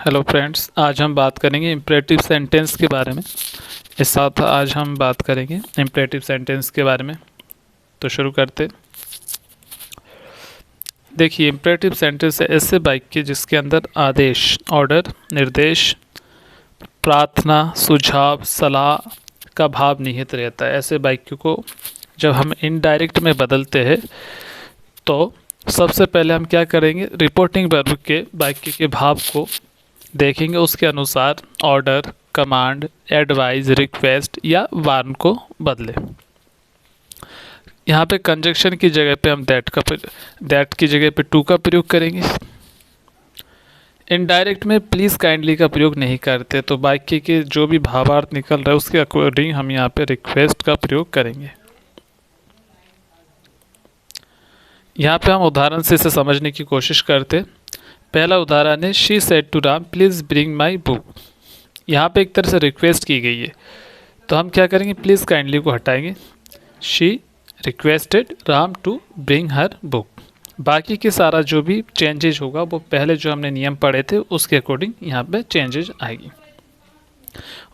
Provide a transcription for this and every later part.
Hello friends, आज हम बात करेंगे इम्परेटिव सेंटेंस के बारे में। इस साथ आज हम बात करेंगे इम्परेटिव सेंटेंस के बारे में। तो शुरू करते। देखिए, इम्परेटिव सेंटेंस ऐसे वाक्य जिसके अंदर आदेश, ऑर्डर, निर्देश, प्रार्थना, सुझाव, सलाह का भाव निहित रहता है। ऐसे वाक्य को जब हम इनडायरेक्ट में बदलते हैं तो सबसे पहले हम क्या करेंगे, रिपोर्टिंग वर्ब के वाक्य के भाव को देखेंगे, उसके अनुसार ऑर्डर, कमांड, एडवाइज, रिक्वेस्ट या वार्न को बदले। यहाँ पे कंजक्शन की जगह पे हम दैट की जगह पे टू का प्रयोग करेंगे। इनडायरेक्ट में प्लीज़ काइंडली का प्रयोग नहीं करते, तो वाक्य के जो भी भावार्थ निकल रहा है उसके अकॉर्डिंग हम यहाँ पे रिक्वेस्ट का प्रयोग करेंगे। यहाँ पे हम उदाहरण से इसे समझने की कोशिश करते। पहला उदाहरण है, she said to Ram please bring my book. यहाँ पे एक तरह से रिक्वेस्ट की गई है, तो हम क्या करेंगे, प्लीज़ काइंडली को हटाएंगे। She requested Ram to bring her book. बाकी के सारा जो भी चेंजेज होगा वो पहले जो हमने नियम पढ़े थे उसके अकॉर्डिंग यहाँ पे चेंजेज आएगी।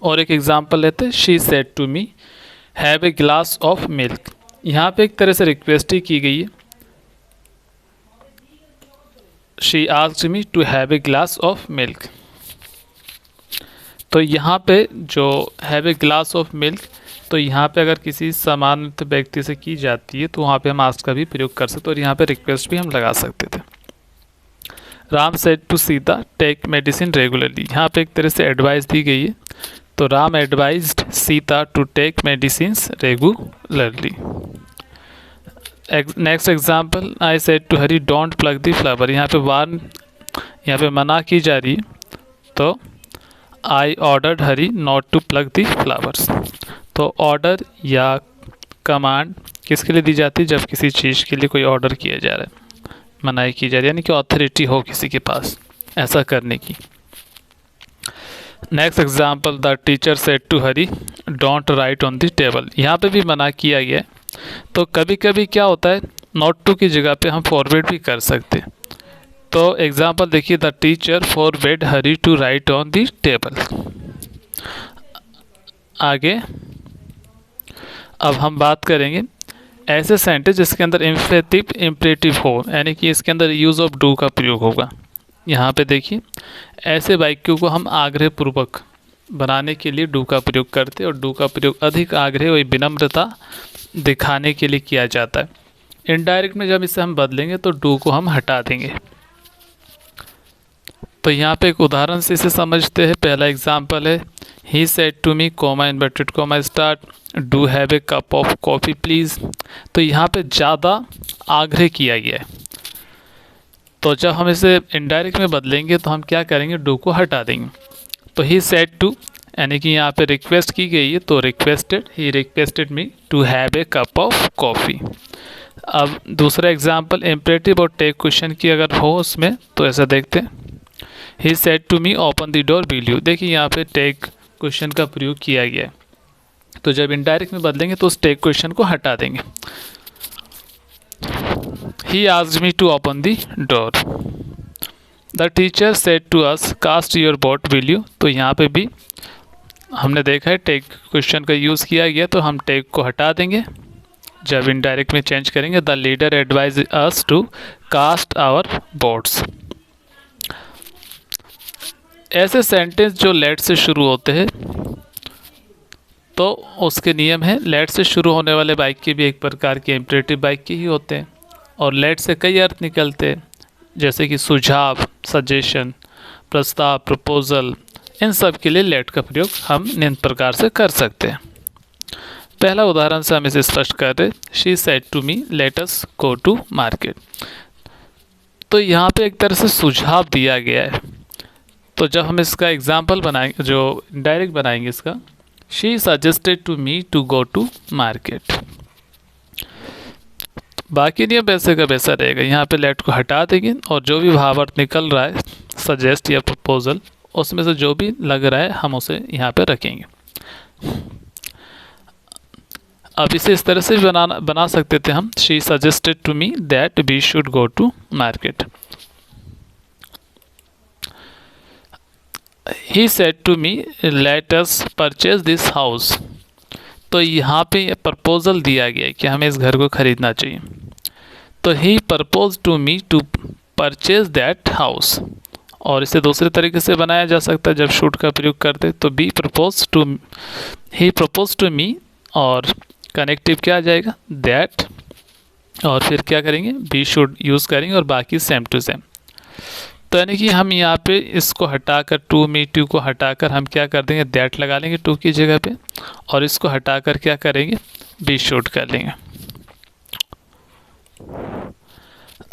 और एक एग्जांपल लेते हैं, she said to me have a glass of milk. यहाँ पे एक तरह से रिक्वेस्ट ही की गई है। She asked me to have a glass of milk. तो यहाँ पे जो have a glass of milk, तो यहाँ पे अगर किसी सामान्य व्यक्ति से की जाती है तो वहाँ पे हम आस्क का भी प्रयोग कर सकते, और यहाँ पे रिक्वेस्ट भी हम लगा सकते थे। Ram said to Sita take medicine regularly. यहाँ पे एक तरह से एडवाइस दी गई है, तो Ram advised Sita to take medicine regularly. Next example, I said to Hari don't plug the flower. यहाँ पे वार्न, यहाँ पे मना की जा रही है, तो I ordered Hari not to plug the flowers. तो ऑर्डर या कमांड किसके लिए दी जाती है, जब किसी चीज़ के लिए कोई ऑर्डर किया जा रहा है, मनाही की जा रही है, यानी कि अथॉरिटी हो किसी के पास ऐसा करने की। Next example, the teacher said to Hari don't write on the table. यहाँ पे भी मना किया गया है। तो कभी कभी क्या होता है, नॉट टू की जगह पे हम फॉरवर्ड भी कर सकते हैं। तो एग्जांपल देखिए, the teacher forward Hari to write on the table. आगे अब हम बात करेंगे ऐसे सेंटेंस जिसके अंदर इम्परेटिव हो, यानी कि इसके अंदर यूज़ ऑफ डू का प्रयोग होगा। यहाँ पे देखिए, ऐसे वाक्यों को हम आग्रह पूर्वक बनाने के लिए डू का प्रयोग करते हैं, और डू का प्रयोग अधिक आग्रह और विनम्रता दिखाने के लिए किया जाता है। इनडायरेक्ट में जब इसे हम बदलेंगे तो डू को हम हटा देंगे। तो यहाँ पे एक उदाहरण से इसे समझते हैं। पहला एग्जांपल है, he said to me comma inverted comma start do have a cup of coffee please. तो यहाँ पे ज़्यादा आग्रह किया गया है, तो जब हम इसे इनडायरेक्ट में बदलेंगे तो हम क्या करेंगे, डू को हटा देंगे। तो ही सेड टू, यानी कि यहाँ पे रिक्वेस्ट की गई है, तो requested, he requested me to have a cup of coffee. अब दूसरा एग्जांपल, इम्परेटिव और टेक क्वेश्चन की अगर हो उसमें, तो ऐसा देखते हैं, he said to me open the door will you. देखिए यहाँ पे टेक क्वेश्चन का प्रयोग किया गया है, तो जब इनडायरेक्ट में बदलेंगे तो उस टेक क्वेश्चन को हटा देंगे। He asked me to open the door. The teacher said to us cast your vote will you. तो यहाँ पे भी हमने देखा है टेक क्वेश्चन का यूज़ किया गया, तो हम टेक को हटा देंगे जब इनडायरेक्ट में चेंज करेंगे। The leader advise us to cast our votes. ऐसे सेंटेंस जो लेट से शुरू होते हैं, तो उसके नियम है, लेट से शुरू होने वाले वाक्य भी एक प्रकार के इम्परेटिव वाक्य ही होते हैं, और लेट से कई अर्थ निकलते हैं, जैसे कि सुझाव, सजेशन, प्रस्ताव, प्रपोजल। इन सब के लिए लेट का प्रयोग हम निम्न प्रकार से कर सकते हैं। पहला उदाहरण से हम इसे स्पष्ट कर रहे, she said to me let us go to market. तो यहाँ पे एक तरह से सुझाव दिया गया है, तो जब हम इसका एग्जाम्पल बनाएंगे, जो डायरेक्ट बनाएंगे इसका, she suggested to me to go to market. बाकी नियम वैसे का वैसा रहेगा, यहाँ पे लेट को हटा देंगे, और जो भी भावार्थ निकल रहा है, सजेस्ट या प्रपोजल, उसमें से जो भी लग रहा है हम उसे यहाँ पे रखेंगे। अब इसे इस तरह से भी बना सकते थे हम, she suggested to me that we should go to market. He said to me let us purchase this house. तो यहाँ पे प्रपोजल दिया गया है कि हमें इस घर को ख़रीदना चाहिए। तो he propose to me to purchase that house. और इसे दूसरे तरीके से बनाया जा सकता है जब शुड का प्रयोग करते, तो ही प्रपोज टू मी और कनेक्टिव क्या आ जाएगा, दैट, और फिर क्या करेंगे, बी शुड यूज़ करेंगे और बाकी सेम टू सेम। तो यानी कि हम यहाँ पे इसको हटाकर टू मी टू को हटाकर हम क्या कर देंगे, दैट लगा लेंगे टू की जगह पे, और इसको हटाकर क्या करेंगे, बी शुड कर लेंगे।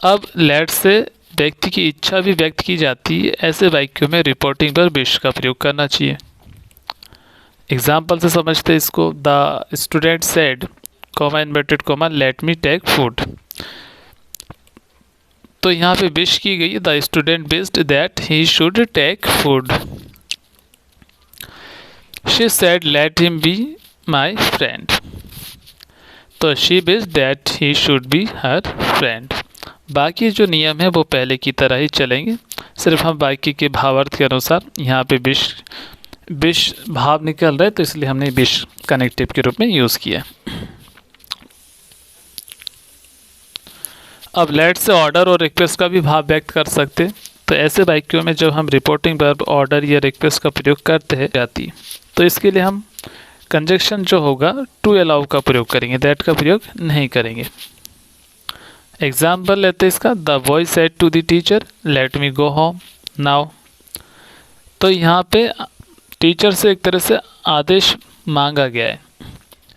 अब लेट से व्यक्ति की इच्छा भी व्यक्त की जाती है, ऐसे वाक्यों में रिपोर्टिंग पर विश का प्रयोग करना चाहिए। एग्जाम्पल से समझते हैं इसको। The student said comma inverted comma let me take food. तो यहाँ पे विश की गई, the student wished that he should take food. She said let him be my friend. तो she wished that he should be her friend. बाकी जो नियम है वो पहले की तरह ही चलेंगे, सिर्फ हम वाक्य के भावार्थ के अनुसार यहाँ पे विश भाव निकल रहा है, तो इसलिए हमने विश कनेक्टिव के रूप में यूज़ किया। अब लेट से ऑर्डर और रिक्वेस्ट का भी भाव व्यक्त कर सकते हैं। तो ऐसे वाक्यों में जब हम रिपोर्टिंग वर्ब ऑर्डर या रिक्वेस्ट का प्रयोग करते हैं जाती, तो इसके लिए हम कंजक्शन जो होगा टू अलाउ का प्रयोग करेंगे, दैट का प्रयोग नहीं करेंगे। एग्जाम्पल लेते हैं इसका। The boy said to the teacher let me go home now. तो यहाँ पे टीचर से एक तरह से आदेश मांगा गया है,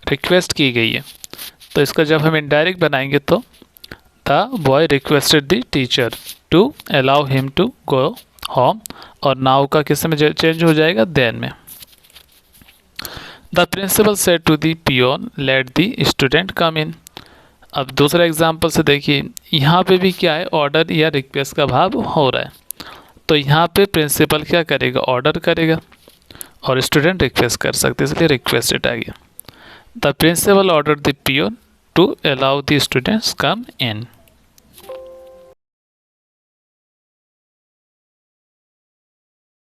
रिक्वेस्ट की गई है। तो इसका जब हम इनडायरेक्ट बनाएंगे तो the boy requested the teacher to allow him to go home, और नाउ का किस में चेंज हो जाएगा, देन में। The principal said to the peon let the student come in. अब दूसरा एग्जाम्पल से देखिए, यहाँ पे भी क्या है, ऑर्डर या रिक्वेस्ट का भाव हो रहा है। तो यहाँ पे प्रिंसिपल क्या करेगा, ऑर्डर करेगा, और स्टूडेंट रिक्वेस्ट कर सकते, इसलिए रिक्वेस्टेड आ गया। The principal order the peon to allow the students come in.